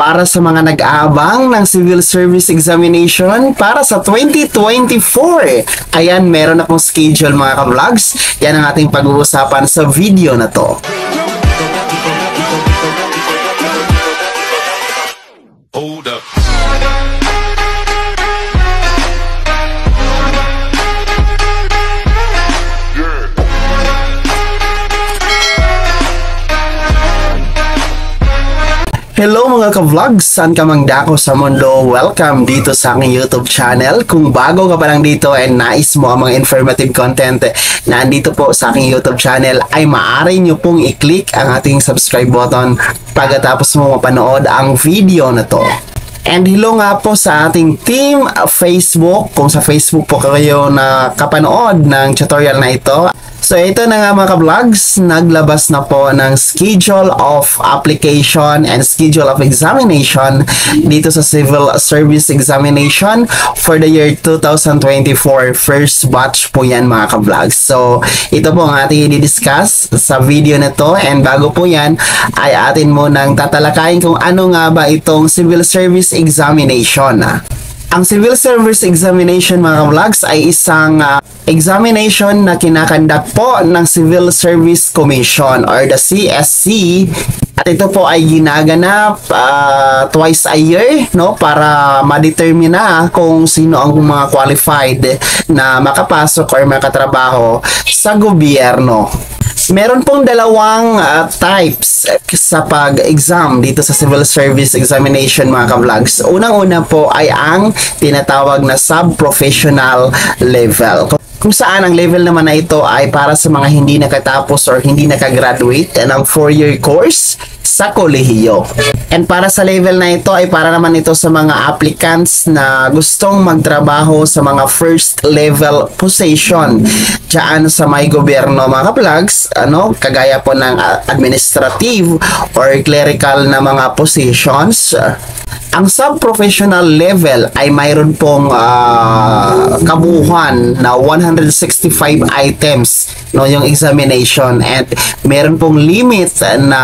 para sa mga nag-aabang ng Civil Service Examination para sa 2024. Ayan, meron akong schedule mga ka-vlogs. Yan ang ating pag-uusapan sa video na to. Hold up. Hello mga ka-vlogs! Saan ka mang dako sa mundo? Welcome dito sa aking YouTube channel. Kung bago ka pa lang dito and nais mo ang mga informative content na andito po sa aking YouTube channel, ay maaari nyo pong i-click ang ating subscribe button pagkatapos mo mapanood ang video na to. And hello nga po sa ating team Facebook. Kung sa Facebook po kayo nakapanood ng tutorial na ito. So ito na nga mga ka-vlogs, naglabas na po ng schedule of application and schedule of examination dito sa Civil Service Examination for the year 2024. First batch po yan mga ka-vlogs. So ito po ang ating i-discuss sa video na to, and bago po yan ay atin munang tatalakayin kung ano nga ba itong Civil Service Examination. Ang Civil Service Examination mga ka-vlogs ay isang examination na kinakandak po ng Civil Service Commission or the CSC, at ito po ay ginaganap twice a year, no, para ma-determine na kung sino ang mga qualified na makapasok or makatrabaho sa gobyerno. Meron pong dalawang types sa pag-exam dito sa Civil Service Examination mga ka-vlogs. Unang-una po ay ang tinatawag na sub-professional level. Kung saan ang level naman na ito ay para sa mga hindi nakatapos or hindi nakagraduate ng 4-year course sa kolehiyo. And para sa level na ito ay para naman ito sa mga applicants na gustong magtrabaho sa mga first level position diyan sa may gobyerno mga ka-vlogs, kagaya po ng administrative or clerical na mga positions. Ang sub-professional level ay mayroon pong kabuuan na 165 items, yung examination, and meron pong limit na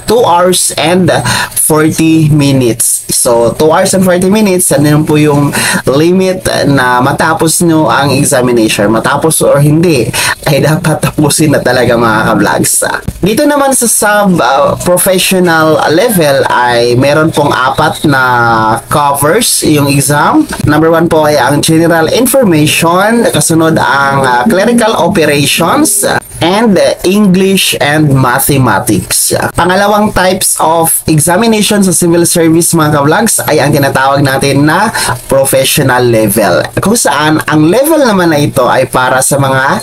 2 hours and 40 minutes. So 2 hours and 40 minutes, yan po yung limit na matapos nyo ang examination. Matapos or hindi, ay dapat tapusin na talaga mga ka-vlogs. Dito naman sa sub-professional level ay meron pong 4 na covers yung exam. Number 1 po ay ang general information, kasunod ang clerical operations, and English and mathematics. Pangalawang types of examination sa civil service mga ka-vlogs ay ang tinatawag natin na professional level, kung saan ang level naman na ito ay para sa mga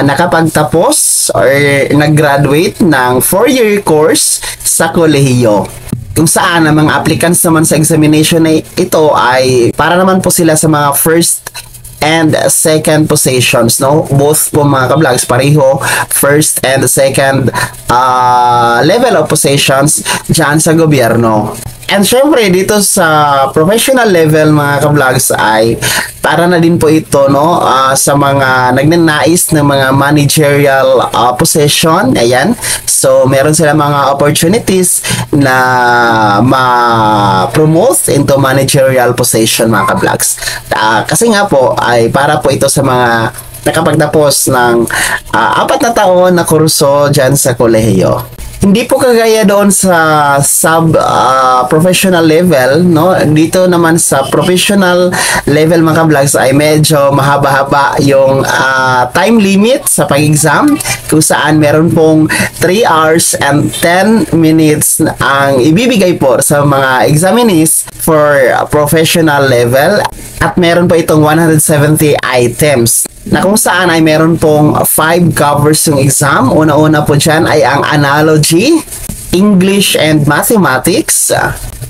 nakapagtapos or nag-graduate ng 4-year course sa kolehiyo. Kung saan ang mga applicants naman sa examination na ito ay para naman po sila sa mga first and second positions, no? Both po mga ka-vlogs, pareho first and second level of positions dyan sa gobyerno. And syempre dito sa professional level mga ka-vlogs ay para na din po ito, no, sa mga nagnanais ng mga managerial position. Ayan, so meron sila mga opportunities na ma-promote into managerial position mga ka-vlogs. Kasi nga po ay para po ito sa mga nakapagtapos ng 4 na taon na kurso dyan sa kolehiyo. Hindi po kagaya doon sa sub-professional level, no? Dito naman sa professional level mga ka-vlogs ay medyo mahaba-haba yung time limit sa pag-exam, kung saan meron pong 3 hours and 10 minutes ang ibibigay po sa mga examinees for professional level, at meron po itong 170 items na kung saan ay meron pong 5 covers yung exam. Una-una po dyan ay ang analogy, English and mathematics,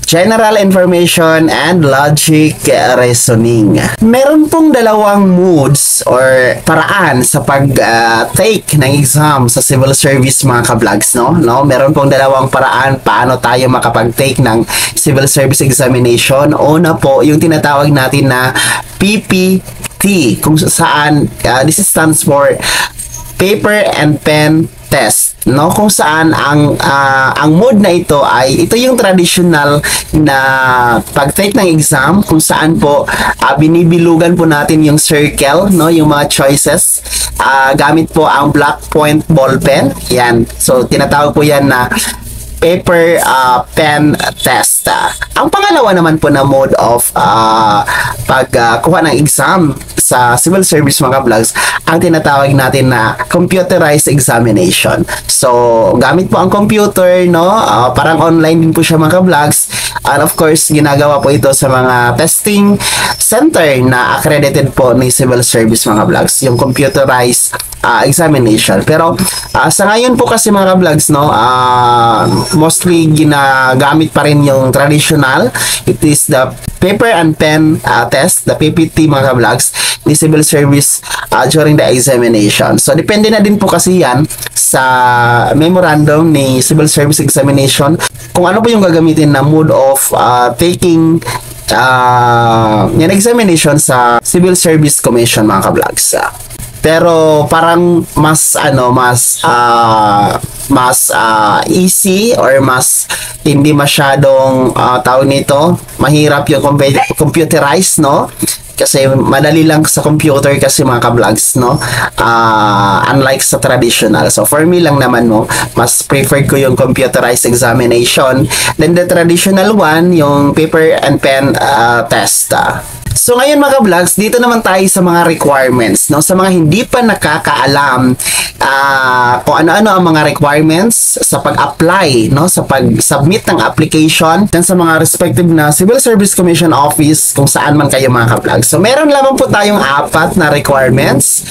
general information, and logic reasoning. Meron pong dalawang modes or paraan sa pag-take ng exam sa civil service mga ka-vlogs, no? Meron pong dalawang paraan paano tayo makapag-take ng civil service examination. Una po, yung tinatawag natin na PPT, kung saan this stands for paper and pen test. no, kung saan ang mode na ito ay ito yung traditional na pag-take ng exam kung saan po binibilugan po natin yung circle, no, yung mga choices gamit po ang black point ball pen. Yan, so tinatawag po yan na paper pen test. Ang pangalawa naman po na mode of pagkuha ng exam sa civil service mga vlogs, ang tinatawag natin na computerized examination. So, gamit po ang computer, no? Parang online din po siya mga vlogs. And of course, ginagawa po ito sa mga testing center na accredited po ni civil service mga vlogs, yung computerized examination. Pero sa ngayon po kasi mga vlogs, no, mostly ginagamit pa rin yung traditional. It is the paper and pen test, the PPT mga vlogs ni civil service during the examination. So depende na din po kasi yan sa memorandum ni civil service examination kung ano po yung gagamitin na mode of taking yung examination sa Civil Service Commission mga ka-vlogs. Pero parang mas easy or mas hindi masyadong tawag nito, mahirap yung computerized, no? Kasi madali lang sa computer kasi mga ka-vlogs, no? Unlike sa traditional. So for me lang naman, no, mas preferred ko yung computerized examination. Then the traditional one, yung paper and pen test. So ngayon mga vlogs, dito naman tayo sa mga requirements, no? Sa mga hindi pa nakakaalam kung ano-ano ang mga requirements sa pag-apply, no? Sa pag-submit ng application dan sa mga respective na Civil Service Commission Office kung saan man kayo mga ka-vlogs. So meron lamang po tayong 4 na requirements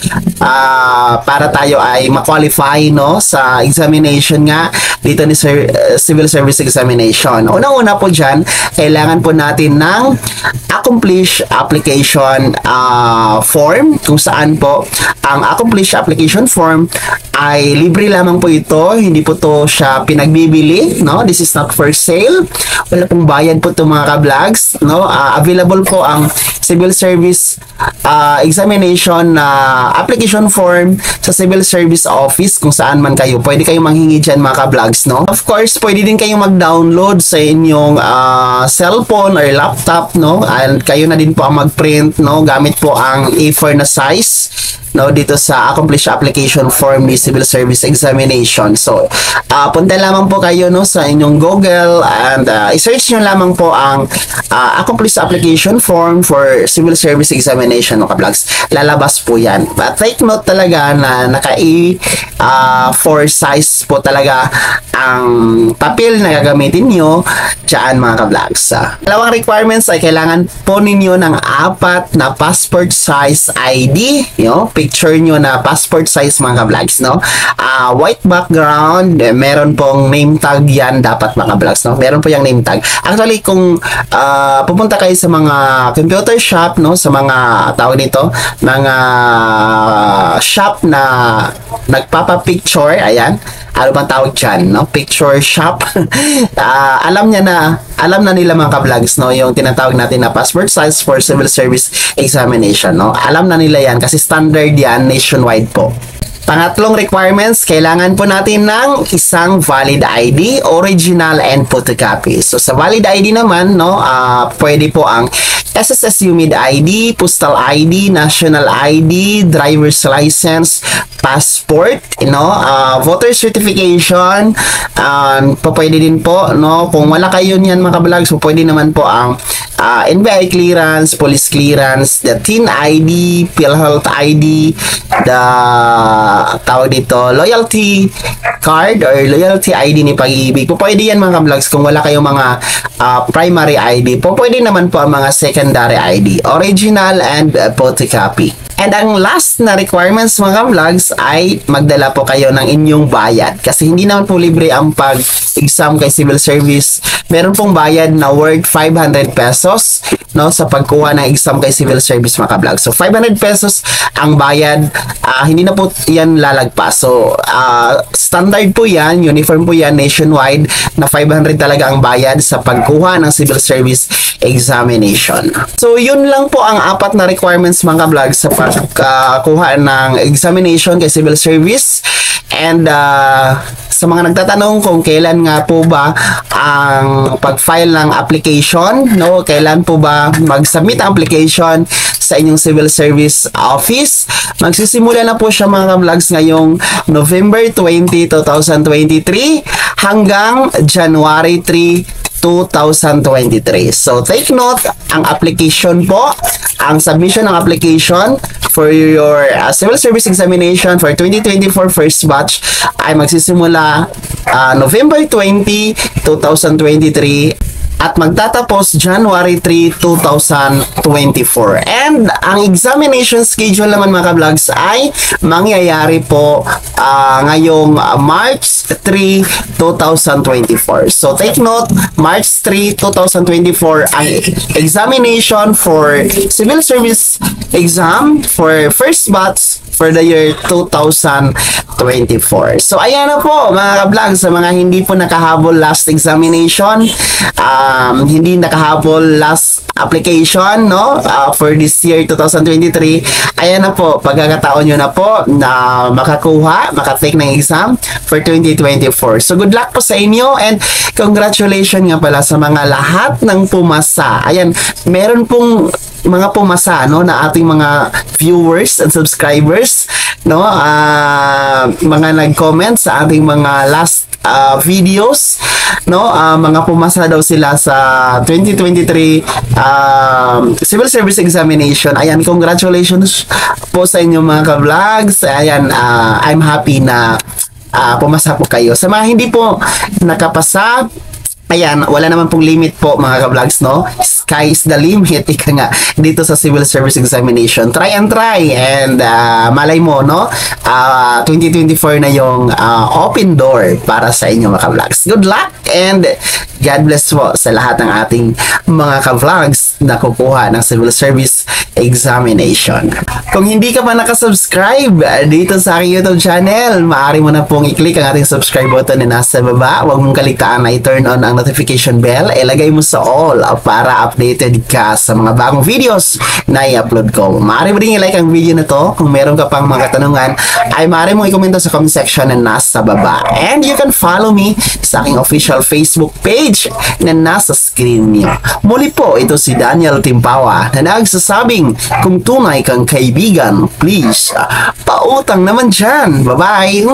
para tayo ay ma-qualify, no, sa examination nga dito ni Civil Service Examination. Unang-una po dyan, kailangan po natin ng accomplish application form, kung saan po ang accomplish application form ay libre lamang po ito, hindi po to siya pinagbibili, no? This is not for sale. Wala pong bayad po to mga ka-vlogs, no? Available po ang Civil Service Examination application form sa Civil Service Office kung saan man kayo. Pwede kayong manghingi dyan mga ka-vlogs, no? Of course, pwede din kayong mag-download sa inyong cellphone or laptop, no? And kayo na din po ang mag-print, no, gamit po ang A4 na size, no, dito sa accomplish application form ni Civil Service Examination. So punta lamang po kayo, no, sa inyong Google and i-search nyo lamang po ang accomplish application form for Civil Service Examination, no, ka-vlogs. Lalabas po yan. But take note talaga na naka A4 size po talaga ang papel na gagamitin nyo dyan mga ka-vlogs. Dalawang requirements ay kailangan po ninyo ng 4 na passport size ID, no? Picture nyo na passport size mga ka-vlogs, no? White background, meron pong name tag yan dapat mga ka-vlogs, no? Meron po yung name tag. Actually, kung pupunta kayo sa mga computer shop, no, sa mga tawag nito, mga shop na nagpapa-picture, ayan, ano bang tawag dyan, no? Picture shop. Alam na nila mga ka-vlogs, no, yung tinatawag natin na passport size for Civil Service Examination, no? Alam na nila yan kasi standard yan nationwide po. Pangatlong requirements, kailangan po natin ng isang valid ID, original and photocopy. So sa valid ID naman, no, pwede po ang SSS UMID ID, postal ID, national ID, driver's license, passport, voter certification, pwede din po, no, kung wala kayo niyan mga ka-vlog, so pwede naman po ang NBI clearance, police clearance, the TIN ID, PhilHealth ID, the tawag dito, loyalty card or loyalty ID ni Pag-ibig. Po pwede yan mga ka-vlogs kung wala kayong mga primary ID. Po pwede naman po ang mga secondary ID, original and photocopy. And ang last na requirements mga vlogs ay magdala po kayo ng inyong bayad. Kasi hindi naman po libre ang pag-exam kay civil service. Meron pong bayad na worth 500 pesos, no, sa pagkuha ng exam kay civil service mga vlogs. So 500 pesos ang bayad, hindi na po yan lalagpas. So standard po yan, uniform po yan nationwide na 500 talaga ang bayad sa pagkuha ng civil service examination. So yun lang po ang apat na requirements mga ka-vlogs sa pagkuha ng examination kay civil service. And sa mga nagtatanong kung kailan nga po ba ang pag-file ng application, no? Kailan po ba mag-submit ang application sa inyong civil service office? Magsisimula na po siya mga ka-vlogs ngayong November 20, 2023 hanggang January 3, 2023. So, take note, ang application po, ang submission ng application for your civil service examination for 2024 first batch ay magsisimula November 20, 2023 at magtatapos January 3, 2024. And ang examination schedule naman mga ka-vlogs ay mangyayari po ngayong March 3, 2024. So take note, March 3, 2024 ang examination for civil service exam for first batch for the year 2024. So ayan na po mga ka-vlogs, sa mga hindi po nakahabol last examination, hindi nakahabol last application, no, for this year 2023, ayan na po, pagkakataon nyo na po na makatake ng exam for 2024. So good luck po sa inyo and congratulations nga pala sa mga lahat ng pumasa. Ayan, meron pong mga pumasa, no, na ating mga viewers and subscribers, no, mga nag-comment sa ating mga last videos, no, mga pumasa daw sila sa 2023 civil service examination. Ayan, congratulations po sa inyo mga ka-vlogs. Ayan, I'm happy na pumasa po kayo. Sa mga hindi po nakapasa, ayan, wala naman pong limit po mga ka-vlogs, no? Sky is the limit, ika nga, dito sa civil service examination. Try and try, and malay mo, no? 2024 na yung open door para sa inyo mga ka-vlogs. Good luck, and God bless po sa lahat ng ating mga ka-vlogs na kukuha ng civil service examination. Kung hindi ka pa nakasubscribe dito sa aking YouTube channel, maaari mo na pong i-click ang ating subscribe button na nasa baba. Huwag mong kaligtaan na i-turn on ang notification bell. Ilagay mo sa all para updated ka sa mga bagong videos na i-upload ko. Maaari mo rin i-like ang video na to. Kung meron ka pang mga katanungan, ay maaari mo i-komento sa comment section na nasa baba. And you can follow me sa aking official Facebook page na nasa screen niyo. Muli po, ito si Daniel Timpawa na nagsasabing, kung tunay kang kaibigan, please, pautang naman dyan. Bye-bye!